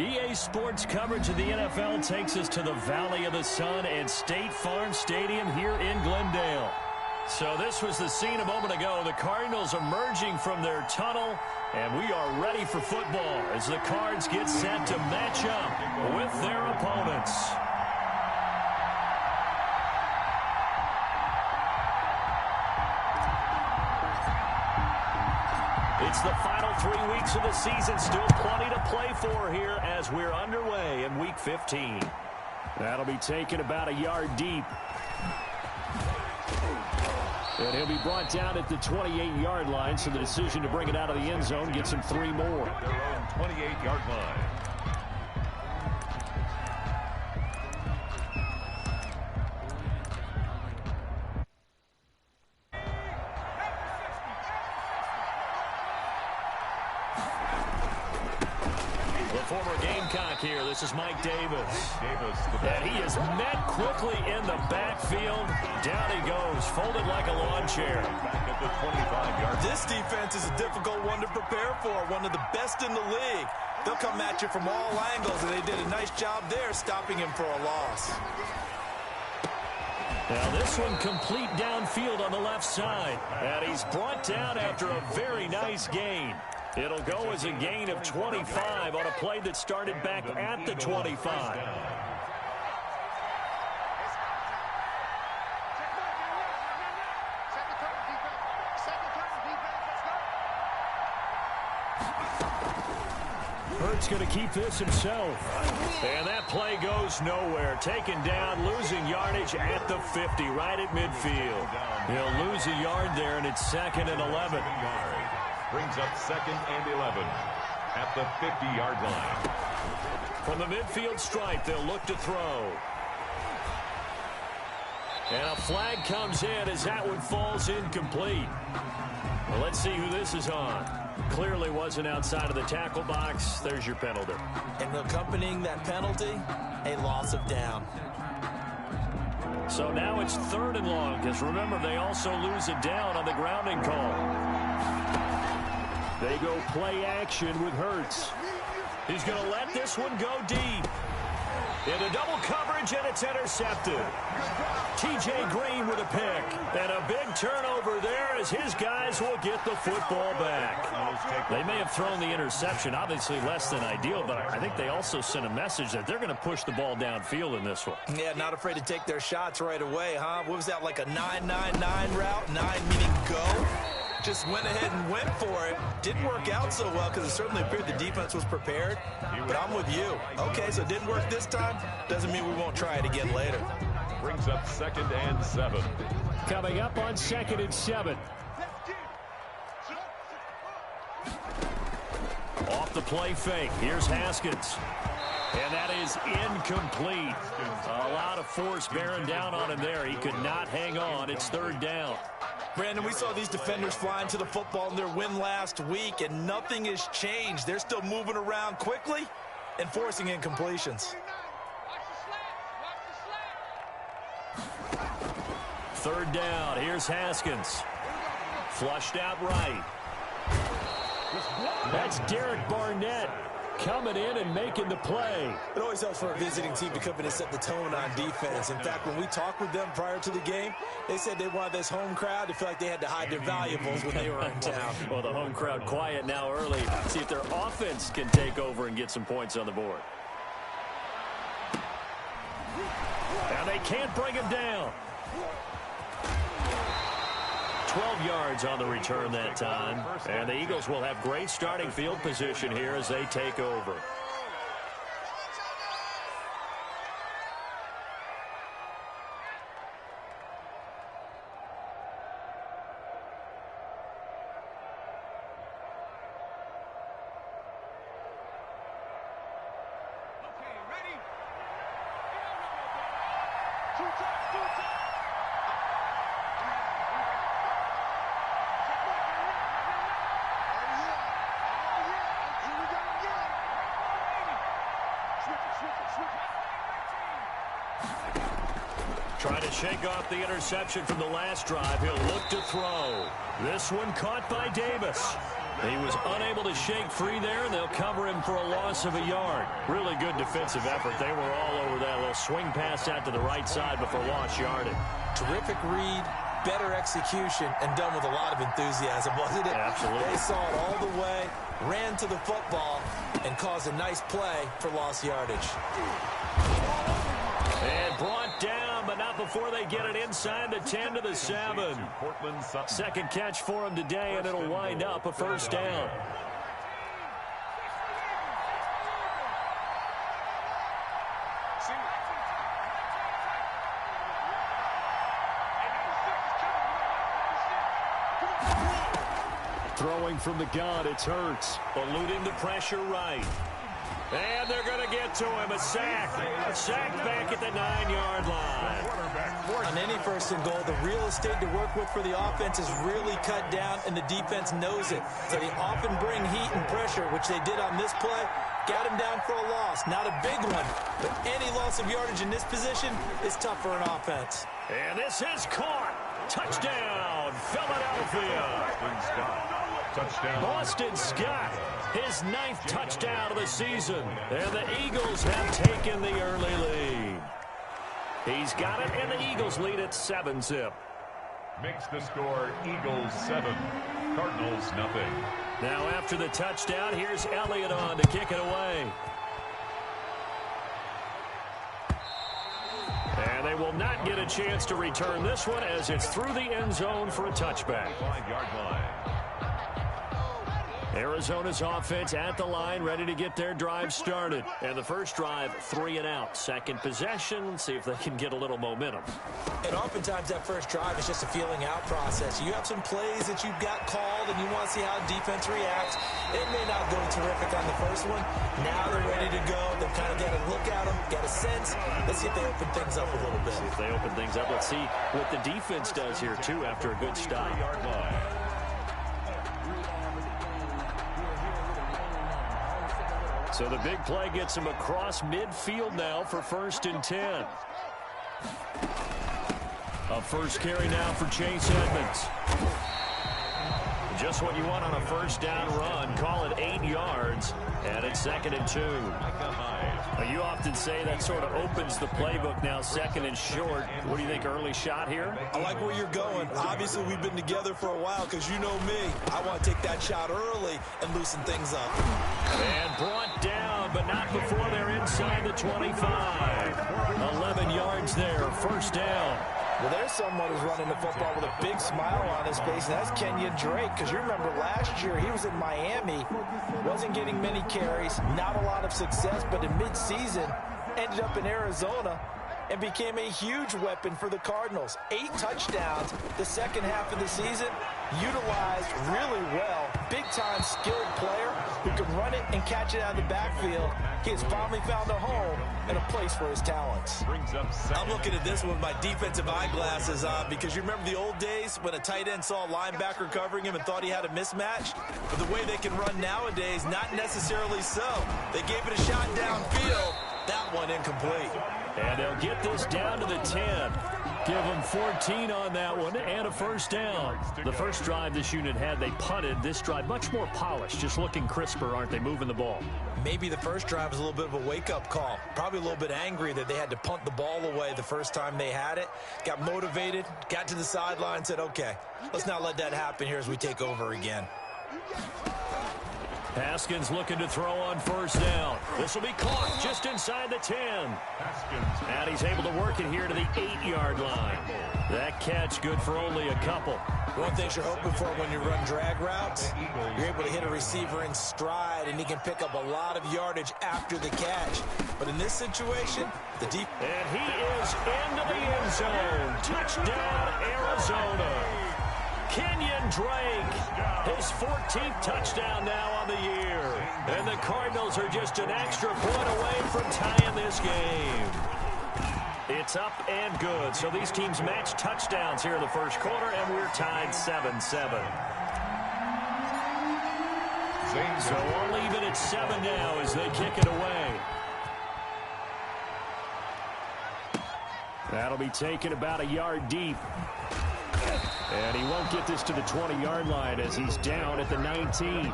EA Sports coverage of the NFL takes us to the Valley of the Sun and State Farm Stadium here in Glendale. So this was the scene a moment ago. The Cardinals emerging from their tunnel, and we are ready for football as the Cards get set to match up with their opponents. It's the final 3 weeks of the season. Still plenty to play for here as we're underway in Week 15. That'll be taken about a yard deep. And he'll be brought down at the 28-yard line, so the decision to bring it out of the end zone gets him 3 more. At their own 28-yard line. Here, this is Mike Davis. And he is met quickly in the backfield. Down he goes, folded like a lawn chair. Back at the 25-yard. This defense is a difficult one to prepare for, one of the best in the league. They'll come at you from all angles, and they did a nice job there stopping him for a loss. Now this one complete downfield on the left side. And he's brought down after a very nice gain. It'll go as a gain of 25 on a play that started back at the 25. Hurts going to keep this himself. And that play goes nowhere. Taken down, losing yardage at the 50, right at midfield. He'll lose a yard there, and it's 2nd and 11. Brings up 2nd and 11 at the 50-yard line. From the midfield stripe, they'll look to throw. And a flag comes in as that one falls incomplete. Well, let's see who this is on. Clearly wasn't outside of the tackle box. There's your penalty. And accompanying that penalty, a loss of down. So now it's 3rd and long, because remember, they also lose it down on the grounding call. They go play action with Hurts. He's going to let this one go deep. Into double coverage, and it's intercepted. T.J. Green with a pick. And a big turnover there as his guys will get the football back. They may have thrown the interception, obviously less than ideal, but I think they also sent a message that they're going to push the ball downfield in this one. Yeah, not afraid to take their shots right away, huh? What was that, like a 9-9-9 route? 9 meaning go? Just went ahead and went for it. Didn't work out so well because it certainly appeared the defense was prepared. But I'm with you. Okay, so it didn't work this time. Doesn't mean we won't try it again later. Brings up 2nd and 7. Coming up on 2nd and 7. Off the play fake. Here's Haskins. And that is incomplete. A lot of force bearing down on him there. He could not hang on. It's 3rd down. Brandon, we saw these defenders flying to the football in their win last week, and nothing has changed. They're still moving around quickly and forcing incompletions. 3rd down. Here's Haskins. Flushed out right. That's Derek Barnett coming in and making the play. It always helps for a visiting team to come in and set the tone on defense. In fact, when we talked with them prior to the game, they said they wanted this home crowd to feel like they had to hide their valuables when they were in town. Well, the home crowd quiet now early. See if their offense can take over and get some points on the board. Now they can't bring him down. 12 yards on the return that time. And the Eagles will have great starting field position here as they take over. Trying to shake off the interception from the last drive. He'll look to throw. This one caught by Davis. He was unable to shake free there, and they'll cover him for a loss of a yard. Really good defensive effort. They were all over that little swing pass out to the right side before lost yardage. Terrific read, better execution, and done with a lot of enthusiasm, wasn't it? Absolutely. They saw it all the way, ran to the football, and caused a nice play for lost yardage. And brought down, but not before they get it inside the 10 to the 7. Second catch for him today, and it'll wind up a first down. Throwing from the gun, it's Hurts. Eluding the pressure right. And they're going to get to him. A sack. A sack back at the 9-yard line. On any first and goal, the real estate to work with for the offense is really cut down, and the defense knows it. So they often bring heat and pressure, which they did on this play. Got him down for a loss. Not a big one, but any loss of yardage in this position is tough for an offense. And this is caught. Touchdown, Philadelphia. Touchdown. Boston Scott, his 9th touchdown of the season. And the Eagles have taken the early lead. He's got it, and the Eagles lead at 7-zip. Makes the score Eagles 7, Cardinals nothing. Now after the touchdown, here's Elliott on to kick it away. And they will not get a chance to return this one as it's through the end zone for a touchback. 5-yard line. Arizona's offense at the line, ready to get their drive started. And the first drive, 3 and out. Second possession, see if they can get a little momentum. And oftentimes that first drive is just a feeling out process. You have some plays that you've got called and you want to see how defense reacts. It may not go terrific on the first one. Now they're ready to go. They've kind of got a look at them, got a sense. Let's see if they open things up a little bit. See if they open things up. Let's see what the defense does here, too, after a good stop. 3-yard line. So the big play gets him across midfield now for 1st and 10. A first carry now for Chase Edmonds. Just what you want on a first down run. Call it 8 yards, and it's 2nd and 2. Now, you often say that sort of opens the playbook now, 2nd and short. What do you think, early shot here? I like where you're going. Obviously, we've been together for a while because you know me. I want to take that shot early and loosen things up. And brought down, but not before they're inside the 25. 11 yards there, first down. Well, there's someone who's running the football with a big smile on his face, and that's Kenyon Drake, because you remember last year he was in Miami, wasn't getting many carries, not a lot of success, but in midseason ended up in Arizona and became a huge weapon for the Cardinals. 8 touchdowns the second half of the season, utilized really well. Big-time skilled player who can run it and catch it out of the backfield. He has finally found a home and a place for his talents. I'm looking at this with my defensive eyeglasses on because you remember the old days when a tight end saw a linebacker covering him and thought he had a mismatch? But the way they can run nowadays, not necessarily so. They gave it a shot downfield. That one incomplete. And they'll get this down to the 10. Give them 14 on that one and a first down. The first drive this unit had, they punted. This drive, much more polished, just looking crisper, aren't they, moving the ball? Maybe the first drive was a little bit of a wake-up call. Probably a little bit angry that they had to punt the ball away the first time they had it. Got motivated, got to the sideline, said, okay, let's not let that happen here as we take over again. Haskins looking to throw on first down. This will be caught just inside the 10. And he's able to work it here to the 8-yard line. That catch good for only a couple. One thing you're hoping for when you run drag routes, you're able to hit a receiver in stride, and he can pick up a lot of yardage after the catch. But in this situation, the deep... And he is into the end zone. Touchdown, Arizona. Kenyon Drake, his 14th touchdown now on the year. And the Cardinals are just an extra point away from tying this game. It's up and good. So these teams match touchdowns here in the first quarter, and we're tied 7-7. So all even at 7 now as they kick it away. That'll be taken about a yard deep. And he won't get this to the 20-yard line as he's down at the 19.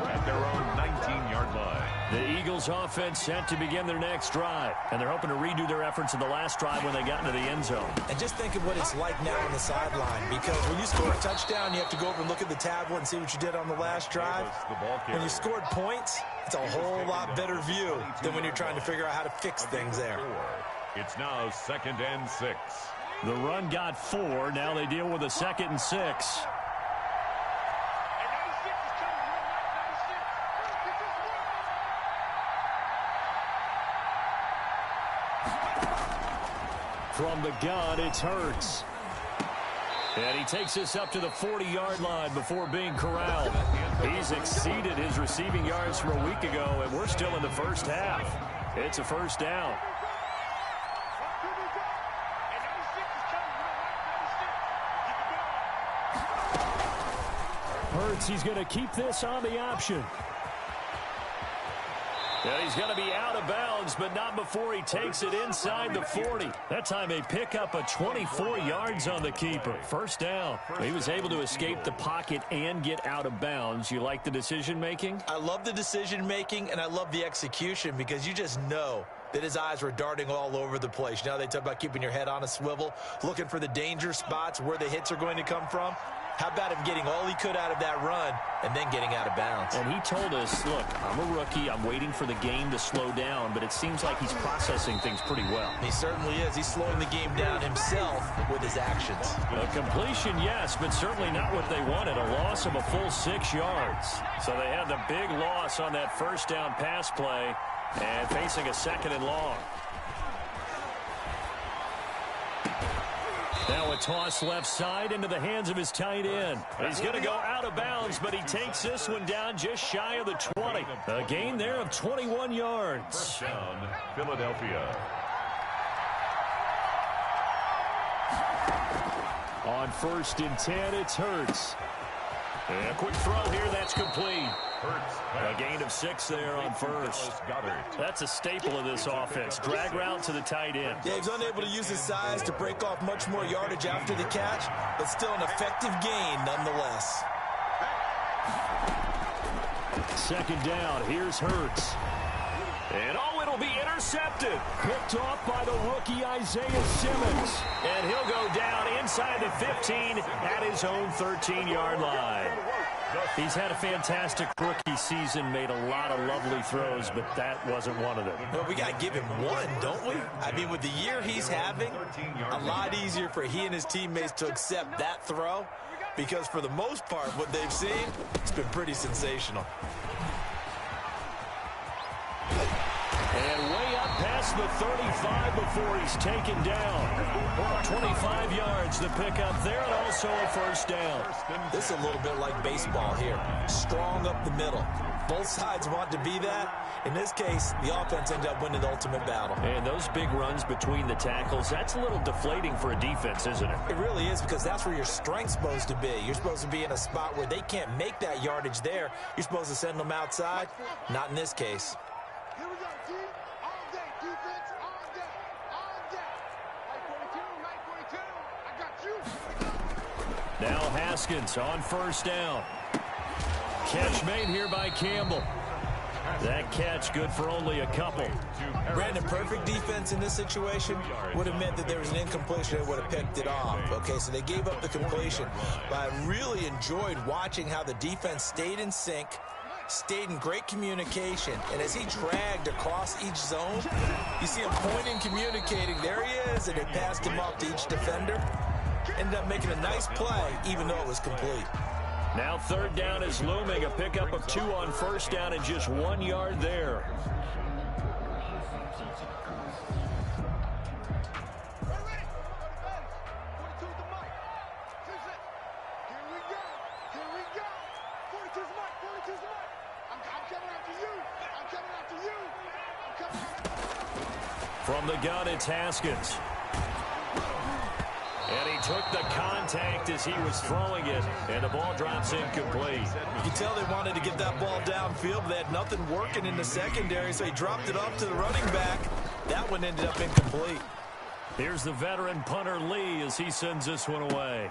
At their own 19-yard line. The Eagles offense set to begin their next drive. And they're hoping to redo their efforts in the last drive when they got into the end zone. And just think of what it's like now on the sideline. Because when you score a touchdown, you have to go over and look at the tablet and see what you did on the last drive. When you scored points, it's a whole lot better view than when you're trying to figure out how to fix things there. It's now 2nd and 6. The run got 4. Now they deal with a 2nd and 6. From the gun, it's Hurts. And he takes this up to the 40-yard line before being corralled. He's exceeded his receiving yards from a week ago, and we're still in the first half. It's a first down. Hurts, he's going to keep this on the option. And he's going to be out of bounds, but not before he takes it inside the 40. That time they pick up a 24 yards on the keeper. First down. He was able to escape the pocket and get out of bounds. You like the decision-making? I love the decision-making, and I love the execution because you just know that his eyes were darting all over the place. You know, they talk about keeping your head on a swivel, looking for the danger spots where the hits are going to come from. How about him getting all he could out of that run and then getting out of bounds? And he told us, look, I'm a rookie. I'm waiting for the game to slow down, but it seems like he's processing things pretty well. He certainly is. He's slowing the game down himself with his actions. A completion, yes, but certainly not what they wanted. A loss of a full 6 yards. So they had the big loss on that first down pass play and facing a 2nd and long. Now a toss left side into the hands of his tight end. He's going to go out of bounds, but he takes this one down just shy of the 20. A gain there of 21 yards. First down, Philadelphia. On 1st and 10, it's Hurts. And a quick throw here, that's complete. A gain of 6 there on first. That's a staple of this offense. Drag route to the tight end. Yeah, he's unable to use his size to break off much more yardage after the catch, but still an effective gain nonetheless. 2nd down, here's Hurts. And it'll be intercepted. Picked off by the rookie Isaiah Simmons. And he'll go down inside the 15 at his own 13-yard line. He's had a fantastic rookie season, made a lot of lovely throws, but that wasn't one of them. Well, we got to give him one, don't we? I mean, with the year he's having, a lot easier for he and his teammates to accept that throw because for the most part, what they've seen, it's been pretty sensational. And way up past the 35 before he's taken down. 25 yards the pickup there, and also a first down. This is a little bit like baseball here. Strong up the middle. Both sides want to be that. In this case, the offense ended up winning the ultimate battle. And those big runs between the tackles, that's a little deflating for a defense, isn't it? It really is because that's where your strength's supposed to be. You're supposed to be in a spot where they can't make that yardage there. You're supposed to send them outside. Not in this case. Here we go, D. All day, defense, all day, all day. Light 42, I got you. Now Haskins on first down. Catch made here by Campbell. That catch good for only a couple. Brandon, perfect defense in this situation would have meant that there was an incompletion that would have picked it off. Okay, so they gave up the completion. But I really enjoyed watching how the defense stayed in sync, stayed in great communication, and as he dragged across each zone, you see him pointing, communicating. There he is, and it passed him off to each defender. Ended up making a nice play, even though it was complete. Now 3rd down is looming. A pickup of 2 on first down and just 1 yard there. From the gun, it's Haskins. And he took the contact as he was throwing it, and the ball drops incomplete. You can tell they wanted to get that ball downfield, but they had nothing working in the secondary, so he dropped it off to the running back. That one ended up incomplete. Here's the veteran punter Lee as he sends this one away.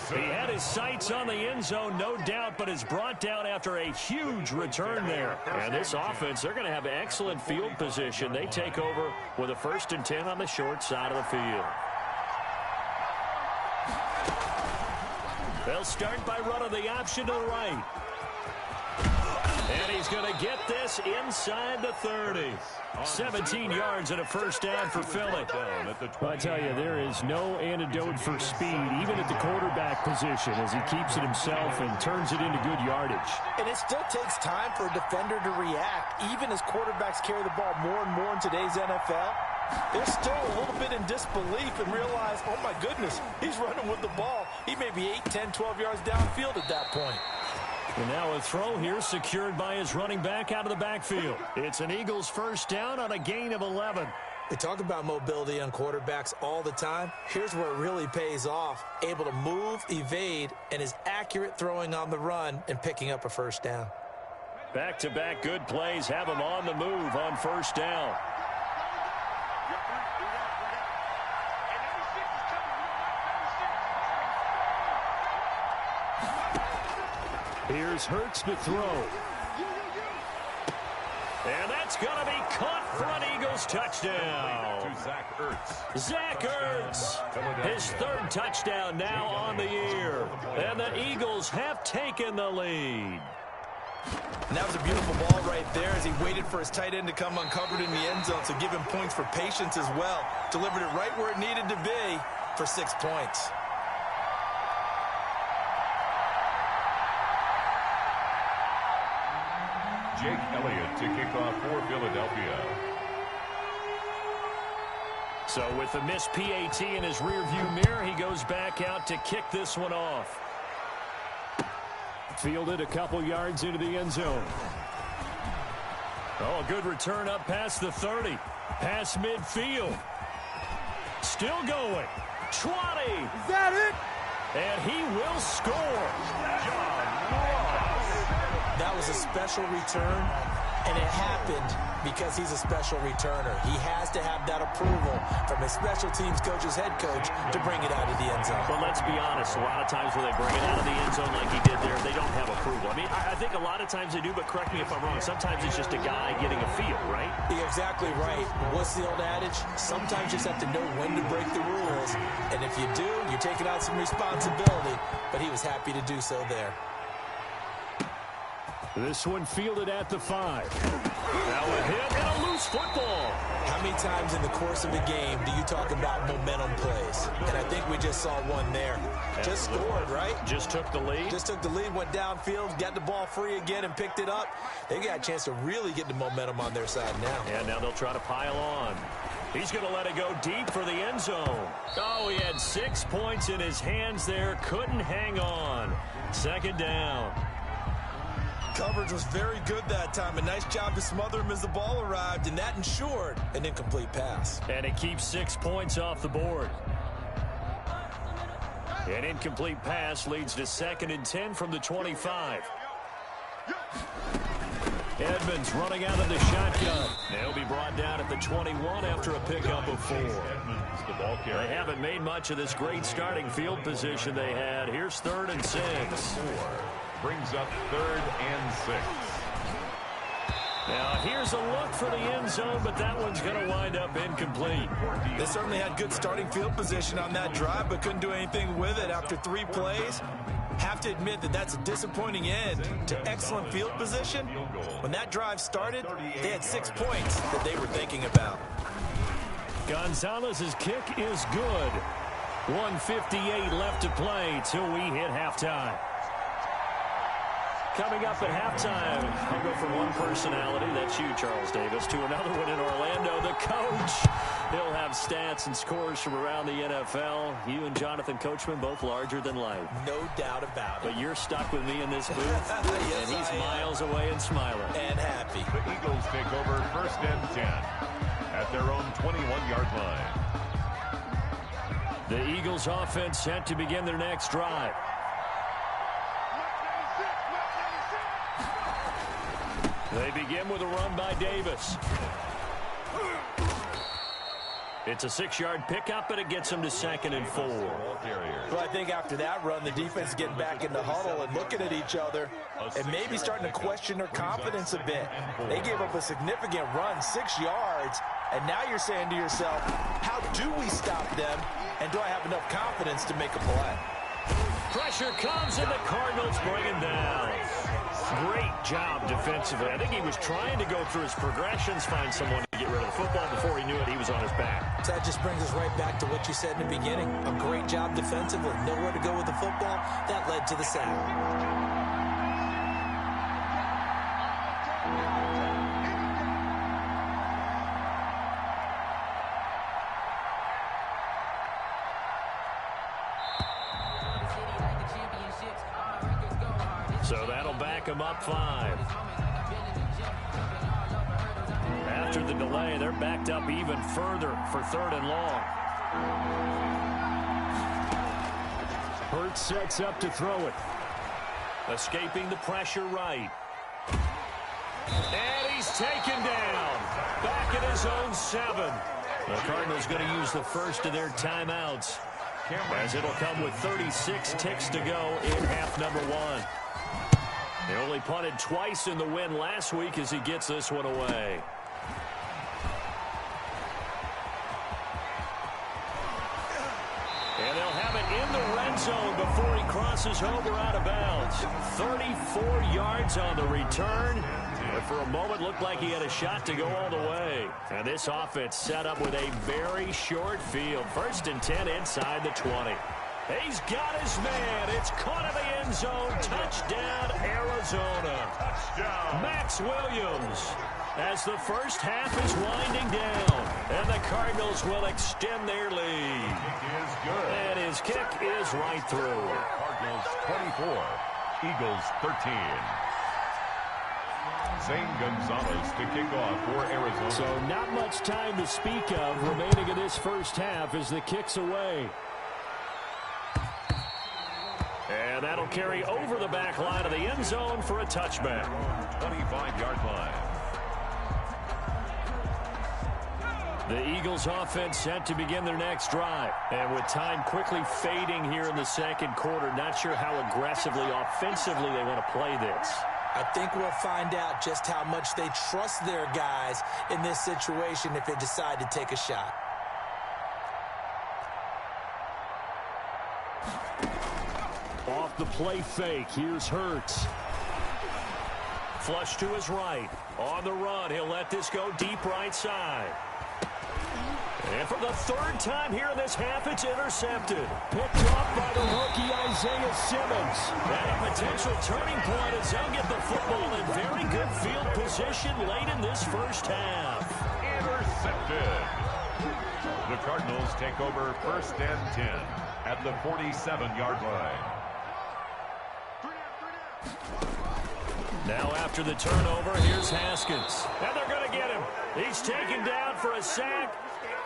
He had his sights on the end zone, no doubt, but is brought down after a huge return there. And this offense, they're going to have excellent field position. They take over with a 1st and 10 on the short side of the field. They'll start by running the option to the right. And he's going to get this inside the 30. 17 yards and a 1st down for Philly. I tell you, there is no antidote for speed, even at the quarterback position, as he keeps it himself and turns it into good yardage. And it still takes time for a defender to react, even as quarterbacks carry the ball more and more in today's NFL. They're still a little bit in disbelief and realize, oh my goodness, he's running with the ball. He may be 8, 10, 12 yards downfield at that point. And now a throw here secured by his running back out of the backfield. It's an Eagles 1st down on a gain of 11. We talk about mobility on quarterbacks all the time. Here's where it really pays off. Able to move, evade, and is accurate throwing on the run and picking up a 1st down. Back-to-back good plays have him on the move on 1st down. Here's Hurts to throw. And that's going to be caught for an Eagles touchdown. Zach Ertz, his 3rd touchdown now on the year. And the Eagles have taken the lead. And that was a beautiful ball right there as he waited for his tight end to come uncovered in the end zone. So give him points for patience as well. Delivered it right where it needed to be for 6 points. Jake Elliott to kick off for Philadelphia. So with the missed PAT in his rearview mirror, he goes back out to kick this one off. Fielded a couple yards into the end zone. Oh, a good return up past the 30. Past midfield. Still going. 20. Is that it? And he will score. That was a special return, and it happened because he's a special returner. He has to have that approval from his special teams coach's head coach to bring it out of the end zone. But let's be honest, a lot of times when they bring it out of the end zone like he did there, they don't have approval. I mean, I think a lot of times they do, but correct me if I'm wrong. Sometimes it's just a guy getting a feel, right? You're exactly right. What's the old adage? Sometimes you just have to know when to break the rules, and if you do, you're taking out some responsibility, but he was happy to do so there. This one fielded at the 5. Now a hit and a loose football. How many times in the course of a game do you talk about momentum plays? And I think we just saw one there. Just scored, right? Just took the lead. Just took the lead, went downfield, got the ball free again and picked it up. They got a chance to really get the momentum on their side now. And now they'll try to pile on. He's going to let it go deep for the end zone. Oh, he had 6 points in his hands there. Couldn't hang on. 2nd down. Coverage was very good that time. A nice job to smother him as the ball arrived, and that ensured an incomplete pass. And it keeps 6 points off the board. An incomplete pass leads to 2nd and 10 from the 25. Edmonds running out of the shotgun. They'll be brought down at the 21 after a pickup of 4. They haven't made much of this great starting field position they had. Here's 3rd and 6. Brings up 3rd and 6. Now here's a look for the end zone, but that one's going to wind up incomplete. They certainly had good starting field position on that drive, but couldn't do anything with it after 3 plays. Have to admit that that's a disappointing end to excellent field position. When that drive started, they had 6 points that they were thinking about. Gonzalez's kick is good. 1:58 left to play till we hit halftime. Coming up at halftime, I'll go from one personality, that's you, Charles Davis, to another one in Orlando, the coach. He'll have stats and scores from around the NFL. You and Jonathan Coachman, both larger than life. No doubt about it. But you're stuck with me in this booth, yes, and he's miles away and smiling. And happy. The Eagles take over 1st and 10 at their own 21-yard line. The Eagles offense set to begin their next drive. They begin with a run by Davis. It's a 6-yard pickup, and it gets them to 2nd and 4. Well, I think after that run, the defense is getting back in the huddle and looking at each other and maybe starting to question their confidence a bit. They gave up a significant run, 6 yards, and now you're saying to yourself, how do we stop them, and do I have enough confidence to make a play? Pressure comes, and the Cardinals bring him down. Great job defensively. I think he was trying to go through his progressions, find someone to get rid of the football. Before he knew it, he was on his back. So that just brings us right back to what you said in the beginning. A great job defensively. Nowhere to go with the football. That led to the sack. So that'll back him up 5. After the delay, they're backed up even further for 3rd and long. Hurts sets up to throw it. Escaping the pressure right. And he's taken down. Back at his own 7. The Cardinals going to use the first of their timeouts, as it'll come with 36 ticks to go in half number 1. They only punted twice in the win last week as he gets this one away. And they'll have it in the red zone before he crosses over out of bounds. 34 yards on the return. But for a moment, looked like he had a shot to go all the way. And this offense set up with a very short field. 1st and 10 inside the 20. He's got his man. It's caught in the end zone. Touchdown, Arizona. Touchdown. Max Williams. As the first half is winding down, and the Cardinals will extend their lead. Kick is good. And his kick is right through. Cardinals 24, Eagles 13. Zane Gonzalez to kick off for Arizona. So not much time to speak of remaining in this first half as the kick's away. And that'll carry over the back line of the end zone for a touchback. 25-yard line. The Eagles offense set to begin their next drive. And with time quickly fading here in the second quarter, not sure how aggressively, offensively they want to play this. I think we'll find out just how much they trust their guys in this situation if they decide to take a shot. Off the play fake, here's Hurts. Flush to his right. On the run, he'll let this go deep right side. And for the 3rd time here in this half, it's intercepted. Picked off by the rookie Isaiah Simmons. And a potential turning point as they'll get the football in very good field position late in this first half. Intercepted. The Cardinals take over 1st and 10 at the 47-yard line. Now after the turnover, here's Haskins. And they're going to get him. He's taken down for a sack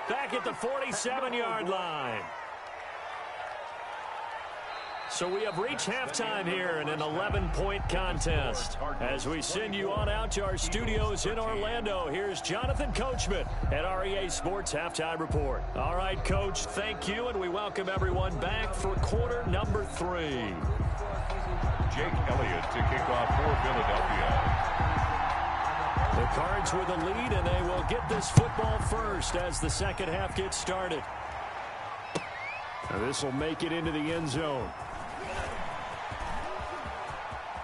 back at the 47-yard line. So we have reached halftime here in an 11-point contest. As we send you on out to our studios in Orlando, here's Jonathan Coachman at REA Sports Halftime Report. All right, Coach, thank you, and we welcome everyone back for quarter number 3. Jake Elliott to kick off for Philadelphia. The Cards with a lead, and they will get this football first as the second half gets started. This will make it into the end zone.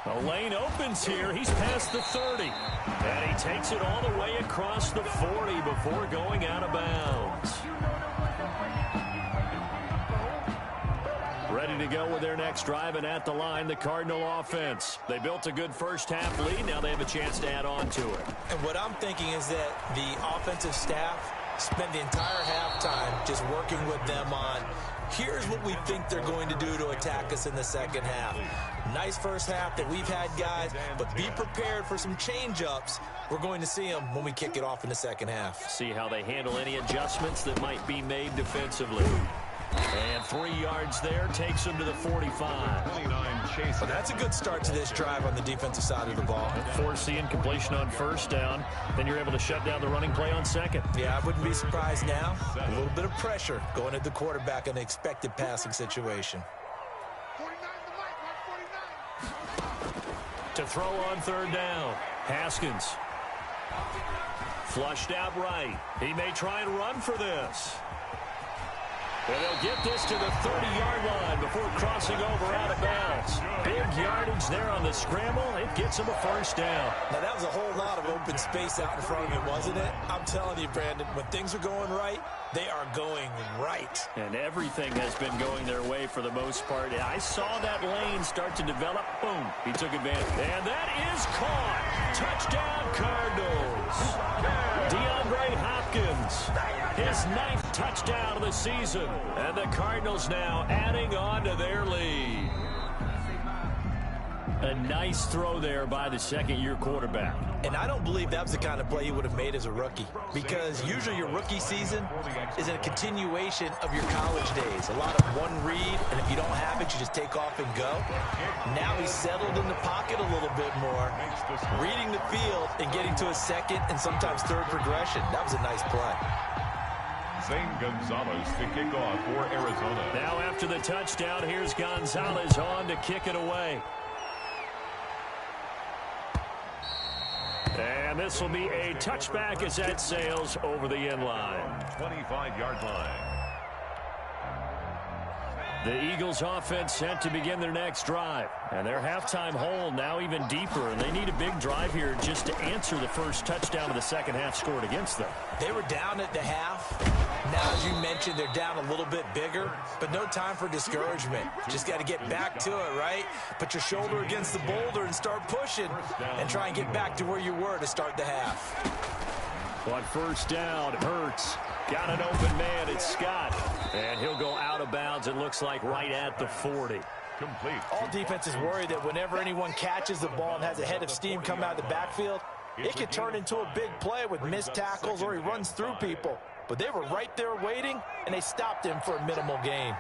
The lane opens here. He's past the 30. And he takes it all the way across the 40 before going out of bounds. Ready to go with their next drive, and at the line, the Cardinal offense. They built a good first half lead. Now they have a chance to add on to it. And what I'm thinking is that the offensive staff spent the entire halftime just working with them on, here's what we think they're going to do to attack us in the second half. Nice first half that we've had, guys, but be prepared for some change-ups. We're going to see them when we kick it off in the second half. See how they handle any adjustments that might be made defensively. And 3 yards there takes him to the 45. 29 chase. Well, that's a good start to this drive on the defensive side of the ball. Force the incompletion on first down. Then you're able to shut down the running play on second. Yeah, I wouldn't be surprised now. A little bit of pressure going at the quarterback in an expected passing situation. 49 the mic, 149. To throw on third down. Haskins. Flushed out right. He may try and run for this. And they'll get this to the 30-yard line before crossing over out of bounds. Big yardage there on the scramble. It gets him a first down. Now, that was a whole lot of open space out in front of him, wasn't it? I'm telling you, Brandon, when things are going right, they are going right. And everything has been going their way for the most part. I saw that lane start to develop. Boom. He took advantage. And that is caught. Touchdown, Cardinals. DeAndre Hopkins. His 9th touchdown of the season. And the Cardinals now adding on to their lead. A nice throw there by the second-year quarterback. And I don't believe that was the kind of play he would have made as a rookie, because usually your rookie season is a continuation of your college days. A lot of one read, and if you don't have it, you just take off and go. Now he's settled in the pocket a little bit more, reading the field and getting to a second and sometimes third progression. That was a nice play. Zane Gonzalez to kick off for Arizona. Now after the touchdown, here's Gonzalez on to kick it away. And this will be a touchback as that sails over the end line. 25-yard line. The Eagles offense set to begin their next drive. And their halftime hole now even deeper. And they need a big drive here just to answer the first touchdown of the second half scored against them. They were down at the half. Now, as you mentioned, they're down a little bit bigger, but no time for discouragement. Just got to get back to it, right? Put your shoulder against the boulder and start pushing and try and get back to where you were to start the half. On first down, Hurts. Got an open man, it's Scott. And he'll go out of bounds, it looks like, right at the 40. Complete. All defenses worry that whenever anyone catches the ball and has a head of steam come out of the backfield, it could turn into a big play with missed tackles or he runs through people. But they were right there waiting, and they stopped him for a minimal gain.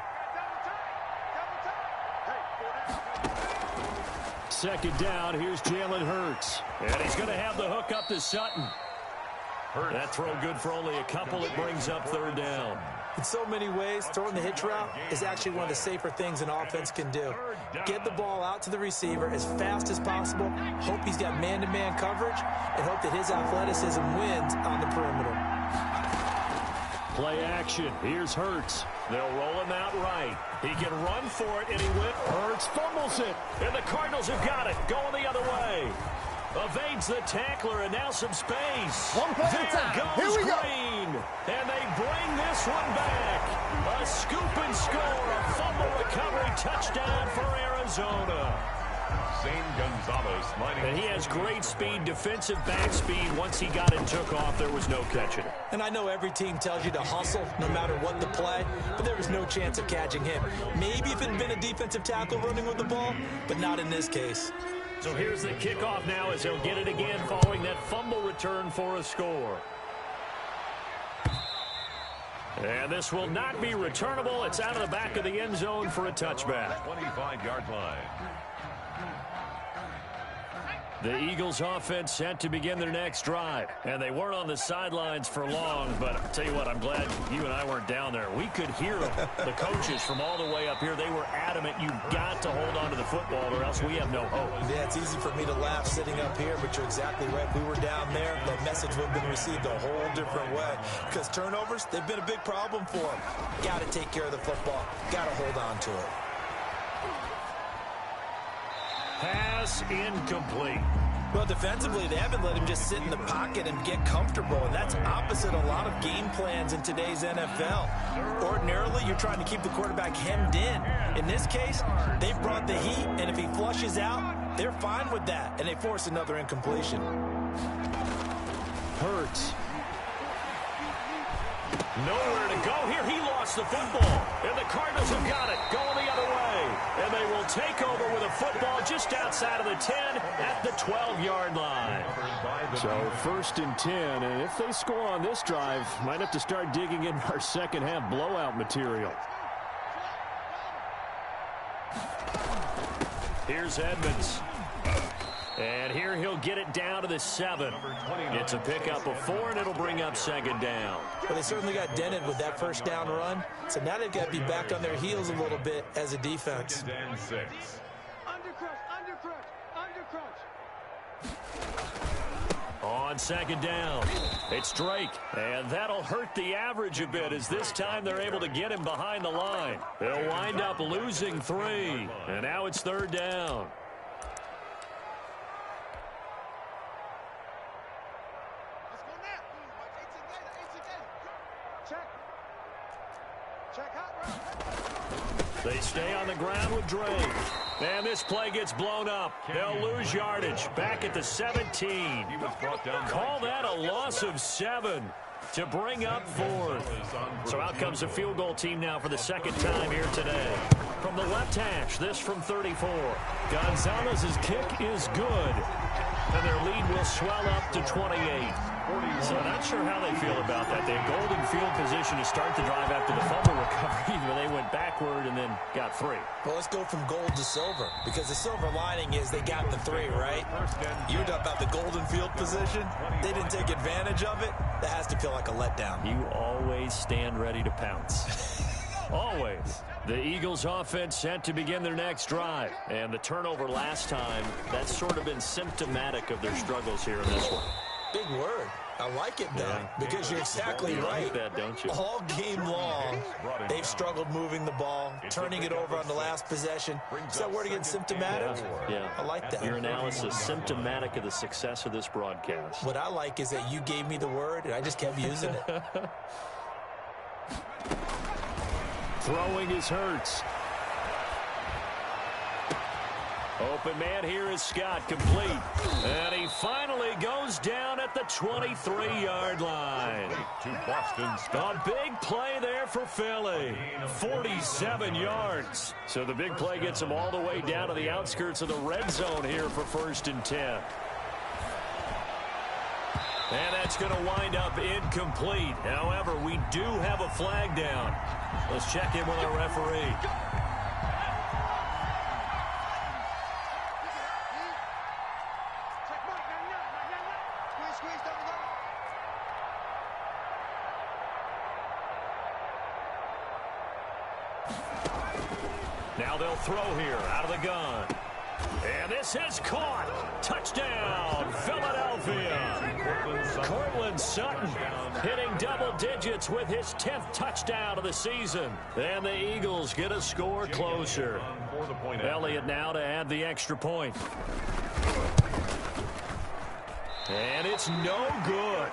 Second down, here's Jalen Hurts. And he's going to have the hook up to Sutton. That throw good for only a couple. It brings up third down. In so many ways, throwing the hitch route is actually one of the safer things an offense can do. Get the ball out to the receiver as fast as possible, hope he's got man-to-man coverage, and hope that his athleticism wins on the perimeter. Play action. Here's Hurts. They'll roll him out right. He can run for it, and he whips. Hurts fumbles it. And the Cardinals have got it. Going the other way. Evades the tackler, and now some space. One play at a time. Here we go. Green. And they bring this one back. A scoop and score. A fumble recovery touchdown for Arizona. Zane Gonzalez lining. And he has great speed, defensive back speed. Once he got it and took off, there was no catching it. And I know every team tells you to hustle no matter what the play, but there was no chance of catching him. Maybe if it had been a defensive tackle running with the ball, but not in this case. So here's the kickoff now as he'll get it again following that fumble return for a score. And this will not be returnable. It's out of the back of the end zone for a touchback. 25-yard line. The Eagles offense set to begin their next drive. And they weren't on the sidelines for long, but I'll tell you what, I'm glad you and I weren't down there. We could hear them. The coaches from all the way up here, they were adamant, you've got to hold on to the football or else we have no hope. Yeah, it's easy for me to laugh sitting up here, but you're exactly right. If we were down there, the message would have been received a whole different way. Because turnovers, they've been a big problem for them. Got to take care of the football. Got to hold on to it. Pass incomplete. Well, defensively, they haven't let him just sit in the pocket and get comfortable, and that's opposite a lot of game plans in today's NFL. Ordinarily, you're trying to keep the quarterback hemmed in. In this case, they brought the heat, and if he flushes out, they're fine with that, and they force another incompletion. Hurts. Nowhere to go here. He lost the football. And the Cardinals have got it. Going the other way. And they will take over with a football just outside of the 10 at the 12-yard line. So 1st and 10. And if they score on this drive, might have to start digging in our second half blowout material. Here's Edmonds. And here he'll get it down to the 7. It's a pickup of 4, and it'll bring up second down. Well, they certainly got dented with that first down run. So now they've got to be back on their heels a little bit as a defense. Second and 6. On second down, it's Drake, and that'll hurt the average a bit as this time they're able to get him behind the line. They'll wind up losing 3, and now it's third down. They stay on the ground with Drake. And this play gets blown up. They'll lose yardage. Back at the 17. Call that a loss of 7 to bring up 4th. So out comes the field goal team now for the second time here today. From the left hash, this from 34. Gonzalez's kick is good. And their lead will swell up to 28. So not sure how they feel about that. They had golden field position to start the drive after the fumble recovery, but they went backward and then got 3. Well, let's go from gold to silver, because the silver lining is they got the 3, right? You're talking about the golden field position. They didn't take advantage of it. That has to feel like a letdown. You always stand ready to pounce. Always. The Eagles offense set to begin their next drive. And the turnover last time, that's sort of been symptomatic of their struggles here in this one. Big word. I like it, though, because you're exactly right. Like that, don't you? All game long, they've struggled moving the ball, turning it over on the last possession. Is that word again, symptomatic? Yeah. I like that. Your analysis, symptomatic of the success of this broadcast. What I like is that you gave me the word, and I just kept using it. Throwing is Hurts. Open man here is Scott, complete. And he finally goes down at the 23-yard line. A big play there for Philly. 47 yards. So the big play gets him all the way down to the outskirts of the red zone here for 1st and 10. And that's going to wind up incomplete. However, we do have a flag down. Let's check in with our referee. Now they'll throw here out of the gun. And this is caught. Touchdown, Philadelphia. Cortland Sutton hitting double digits with his 10th touchdown of the season. And the Eagles get a score closer. Elliott now to add the extra point. And it's no good.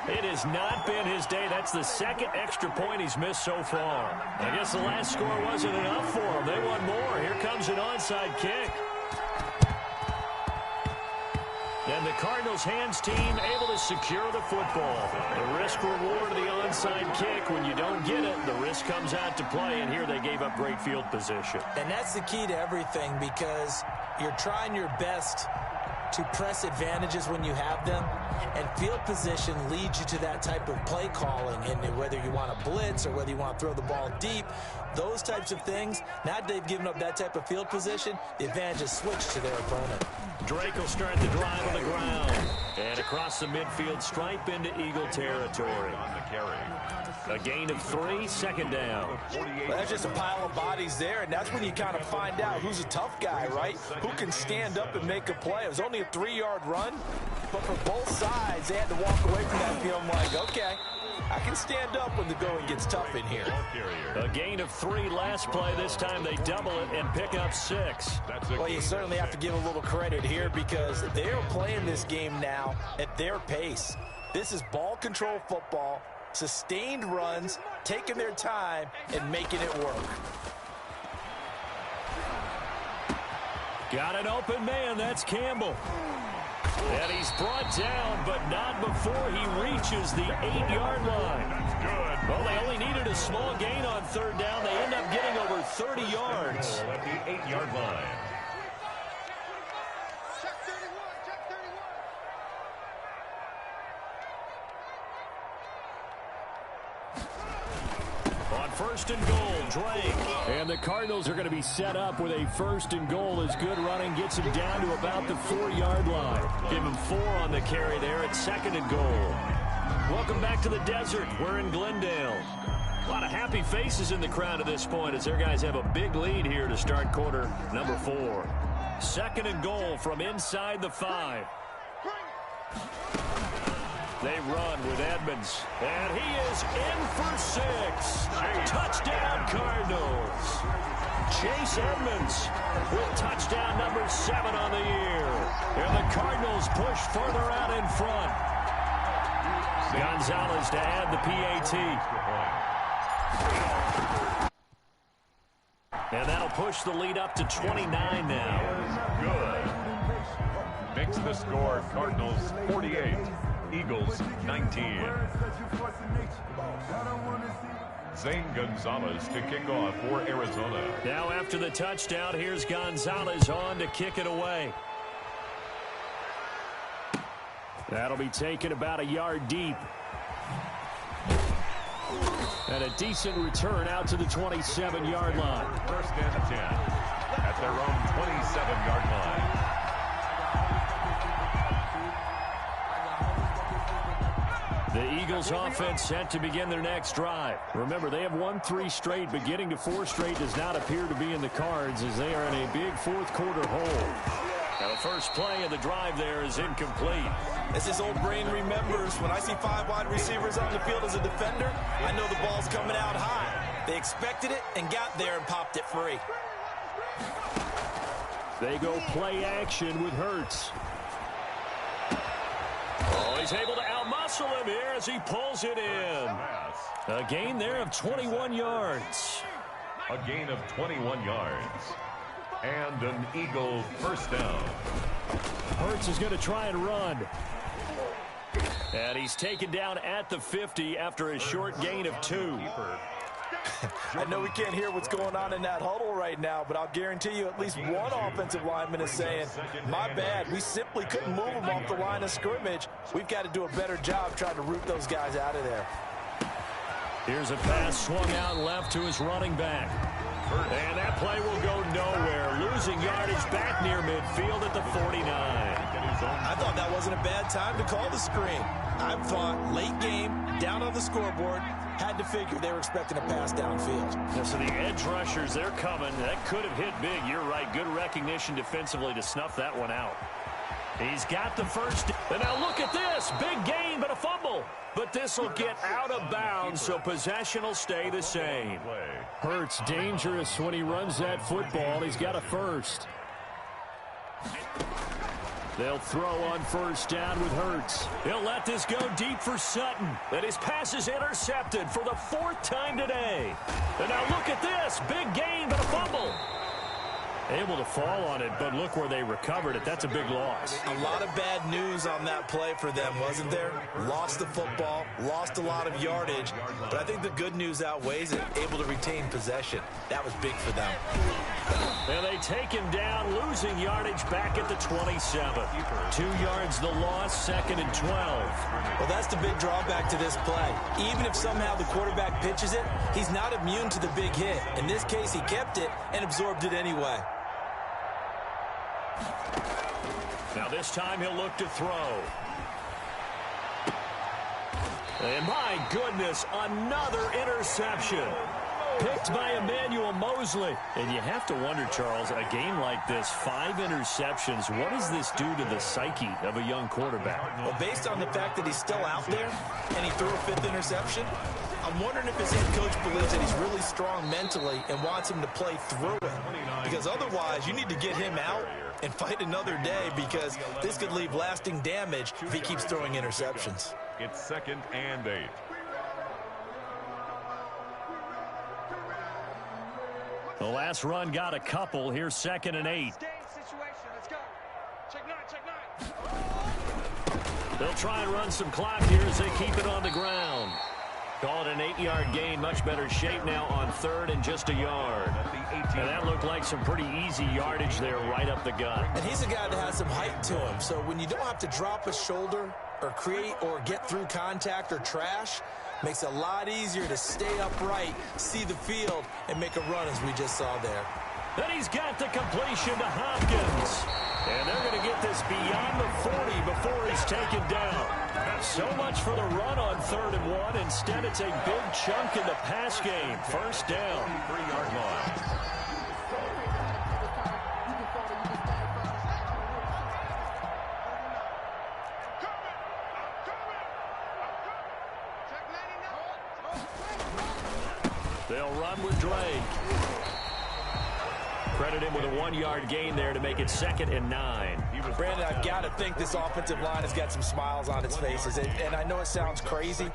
It has not been his day. That's the second extra point he's missed so far. I guess the last score wasn't enough for him. They want more. Here comes an onside kick. And the Cardinals' hands team able to secure the football. The risk-reward of the onside kick. When you don't get it, the risk comes out to play. And here they gave up great field position. And that's the key to everything, because you're trying your best to press advantages when you have them, and field position leads you to that type of play calling. And whether you want to blitz or whether you want to throw the ball deep, those types of things, now that they've given up that type of field position, the advantage is switched to their opponent. Drake will start the drive on the ground. And across the midfield stripe into Eagle territory. A gain of 3, second down. Well, that's just a pile of bodies there, and that's when you kind of find out who's a tough guy, right? Who can stand up and make a play. It was only a 3-yard run, but for both sides, they had to walk away from that feeling like, okay, I can stand up when the going gets tough in here. A gain of 3 last play. This time they double it and pick up 6. Well, you certainly have to give a little credit here, because they're playing this game now at their pace. This is ball control football, sustained runs, taking their time and making it work. Got an open man. That's Campbell. And he's brought down, but not before he reaches the 8-yard line. Good. Well, they only needed a small gain on third down. They end up getting over 30 yards. At the 8-yard line. Check 31, check 31. On first and goal. Drake. And the Cardinals are going to be set up with a first and goal as good running gets him down to about the 4-yard line. Give him 4 on the carry there at second and goal. Welcome back to the desert. We're in Glendale. A lot of happy faces in the crowd at this point as their guys have a big lead here to start quarter number 4. Second and goal from inside the 5. They run with Edmonds, and he is in for 6. Touchdown, Cardinals. Chase Edmonds with touchdown number 7 on the year. And the Cardinals push further out in front. Gonzalez to add the PAT. And that'll push the lead up to 29 now. Good. Makes the score Cardinals 48. Eagles 19. Zane Gonzalez to kick off for Arizona. Now after the touchdown, here's Gonzalez on to kick it away. That'll be taken about a yard deep. And a decent return out to the 27-yard line. First and 10 at their own 27-yard line. The Eagles offense set to begin their next drive. Remember, they have won 3 straight, but getting to 4 straight does not appear to be in the cards as they are in a big fourth-quarter hole. Now, the first play of the drive there is incomplete. As his old brain remembers, when I see 5 wide receivers on the field as a defender, I know the ball's coming out high. They expected it and got there and popped it free. They go play action with Hurts. Oh, he's able to outmuscle him here as he pulls it in. A gain there of 21 yards. A gain of 21 yards. And an Eagle first down. Hurts is going to try and run. And he's taken down at the 50 after a short gain of 2. I know we can't hear what's going on in that huddle right now, but I'll guarantee you at least one offensive lineman is saying, my bad, we simply couldn't move them off the line of scrimmage. We've got to do a better job trying to root those guys out of there. Here's a pass swung out left to his running back. And that play will go nowhere. Losing yardage back near midfield at the 49. I thought that wasn't a bad time to call the screen. I thought late game, down on the scoreboard, had to figure they were expecting a pass downfield. Yeah, so the edge rushers, they're coming. That could have hit big. You're right. Good recognition defensively to snuff that one out. He's got the first. And now look at this. Big gain, but a fumble. But this will get out of bounds, so possession will stay the same. Hurts dangerous when he runs that football. He's got a first. They'll throw on first down with Hurts. He'll let this go deep for Sutton. And his pass is intercepted for the 4th time today. And now look at this. Big gain, but a fumble. Able to fall on it, but look where they recovered it. That's a big loss. A lot of bad news on that play for them, wasn't there? Lost the football, lost a lot of yardage, but I think the good news outweighs it. Able to retain possession. That was big for them. And they take him down, losing yardage back at the 27. 2 yards the loss, 2nd and 12. Well, that's the big drawback to this play. Even if somehow the quarterback pitches it, he's not immune to the big hit. In this case, he kept it and absorbed it anyway. Now this time he'll look to throw. And my goodness, another interception. Picked by Emmanuel Mosley. And you have to wonder, Charles, a game like this, 5 interceptions, what does this do to the psyche of a young quarterback? Well, based on the fact that he's still out there and he threw a 5th interception, I'm wondering if his head coach believes that he's really strong mentally and wants him to play through it. Because otherwise, you need to get him out and fight another day, because this could leave lasting damage if he keeps throwing interceptions. It's 2nd and 8. The last run got a couple. Here's 2nd and 8. They'll try and run some clock here as they keep it on the ground. Call it an 8-yard gain. Much better shape now on 3rd and just a yard. And that looked like some pretty easy yardage there right up the gut. And he's a guy that has some height to him. So when you don't have to drop a shoulder or create or get through contact or trash, Makes it a lot easier to stay upright, see the field, and make a run as we just saw there. Then he's got the completion to Hopkins. And they're going to get this beyond the 40 before he's taken down. So much for the run on 3rd and 1. Instead, it's a big chunk in the pass game. First down. 3-yard line. They'll run with Drake. Credit him with a 1-yard gain there to make it 2nd and 9. Brandon, I've got to think this offensive line has got some smiles on its faces. And I know it sounds crazy,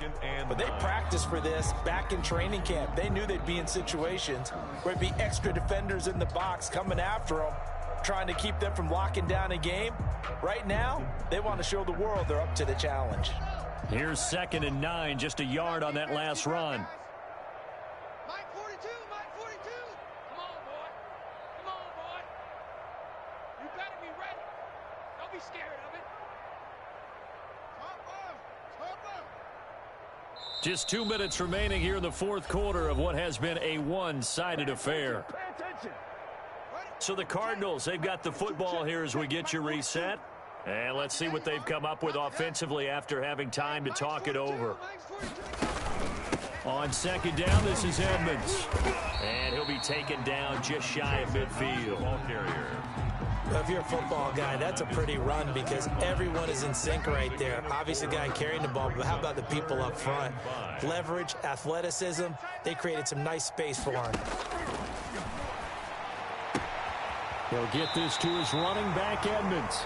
but they practiced for this back in training camp. They knew they'd be in situations where there'd be extra defenders in the box coming after them, trying to keep them from locking down a game. Right now, they want to show the world they're up to the challenge. Here's 2nd and 9, just a yard on that last run. Mike 42, Mike 42. Come on, boy. Come on, boy. You better be ready. Don't be scared of it. Just 2 minutes remaining here in the 4th quarter of what has been a one-sided affair. So the Cardinals, they've got the football here as we get you reset. And let's see what they've come up with offensively after having time to talk it over. On 2nd down, this is Edmonds. And he'll be taken down just shy of midfield. Ball carrier. Well, if you're a football guy, that's a pretty run because everyone is in sync right there. Obviously, the guy carrying the ball, but how about the people up front? Leverage, athleticism, they created some nice space for him. He'll get this to his running back, Edmonds.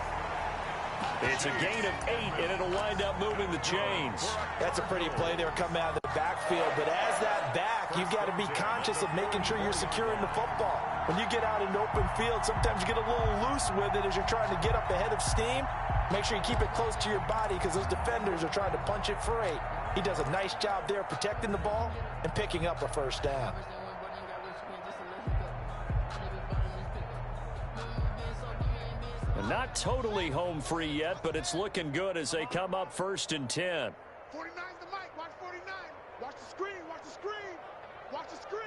It's a gain of 8, and it'll wind up moving the chains. That's a pretty play there coming out of the backfield, but as that back, you've got to be conscious of making sure you're securing the football. When you get out in open field, sometimes you get a little loose with it as you're trying to get up ahead of steam. Make sure you keep it close to your body because those defenders are trying to punch it free. He does a nice job there protecting the ball and picking up a first down. Not totally home free yet, but it's looking good as they come up 1st and 10. 49's the mic. Watch 49. Watch the screen. Watch the screen. Watch the screen.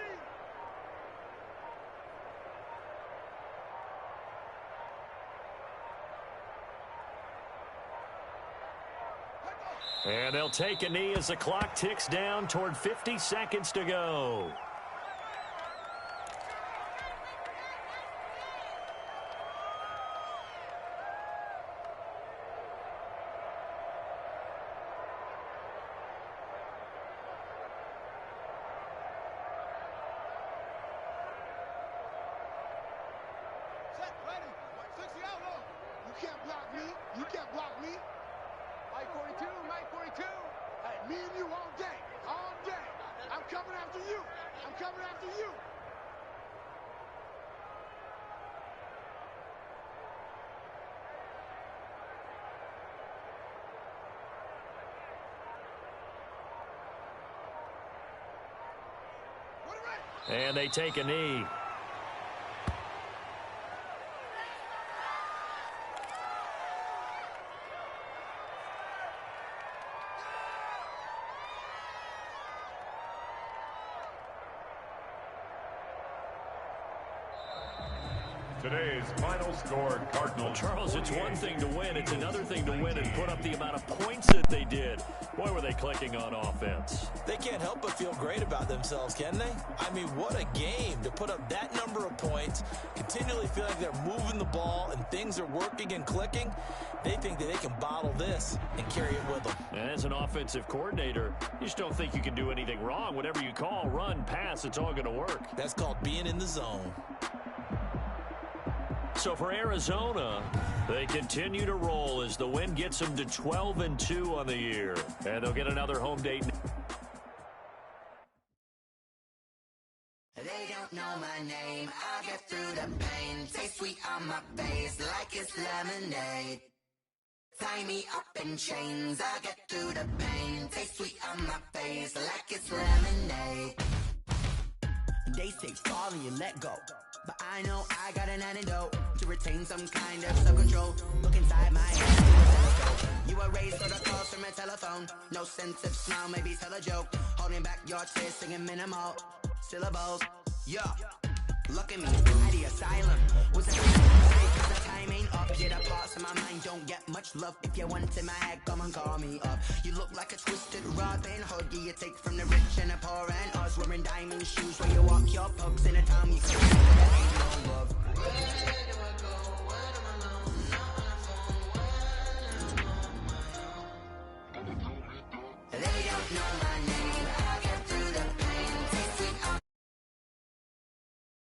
And they'll take a knee as the clock ticks down toward 50 seconds to go. You can't block me. You can't block me. Mike 42, Mike 42. Hey, me and you all day. All day. I'm coming after you. I'm coming after you. And they take a knee. Today's final score, Cardinals. Charles, it's one thing to win. It's another thing to win and put up the amount of points that they did. Boy, were they clicking on offense. They can't help but feel great about themselves, can they? I mean, what a game to put up that number of points, continually feel like they're moving the ball and things are working and clicking. They think that they can bottle this and carry it with them. And as an offensive coordinator, you just don't think you can do anything wrong. Whatever you call, run, pass, it's all going to work. That's called being in the zone. So for Arizona, they continue to roll as the win gets them to 12-2 on the year. And they'll get another home date. They don't know my name. I get through the pain. Taste sweet on my face like it's lemonade. Tie me up in chains. I get through the pain. Taste sweet on my face like it's lemonade. They basics, fall and you let go. But I know I got an antidote to retain some kind of self-control. Look inside my head through a telescope. You were raised for the calls from a telephone. No sense of smile, maybe tell a joke. Holding back your tears, singing minimal syllables. Yeah. Look at me, at the asylum. Was it cause the time ain't up? Yeah, the parts of my mind don't get much love. If you want in my head, come and call me up. You look like a twisted Robin Hood. Yeah, you take from the rich and the poor and us. Wearing diamond shoes where you walk your pugs in a town you can see that ain't no love. Where do I go?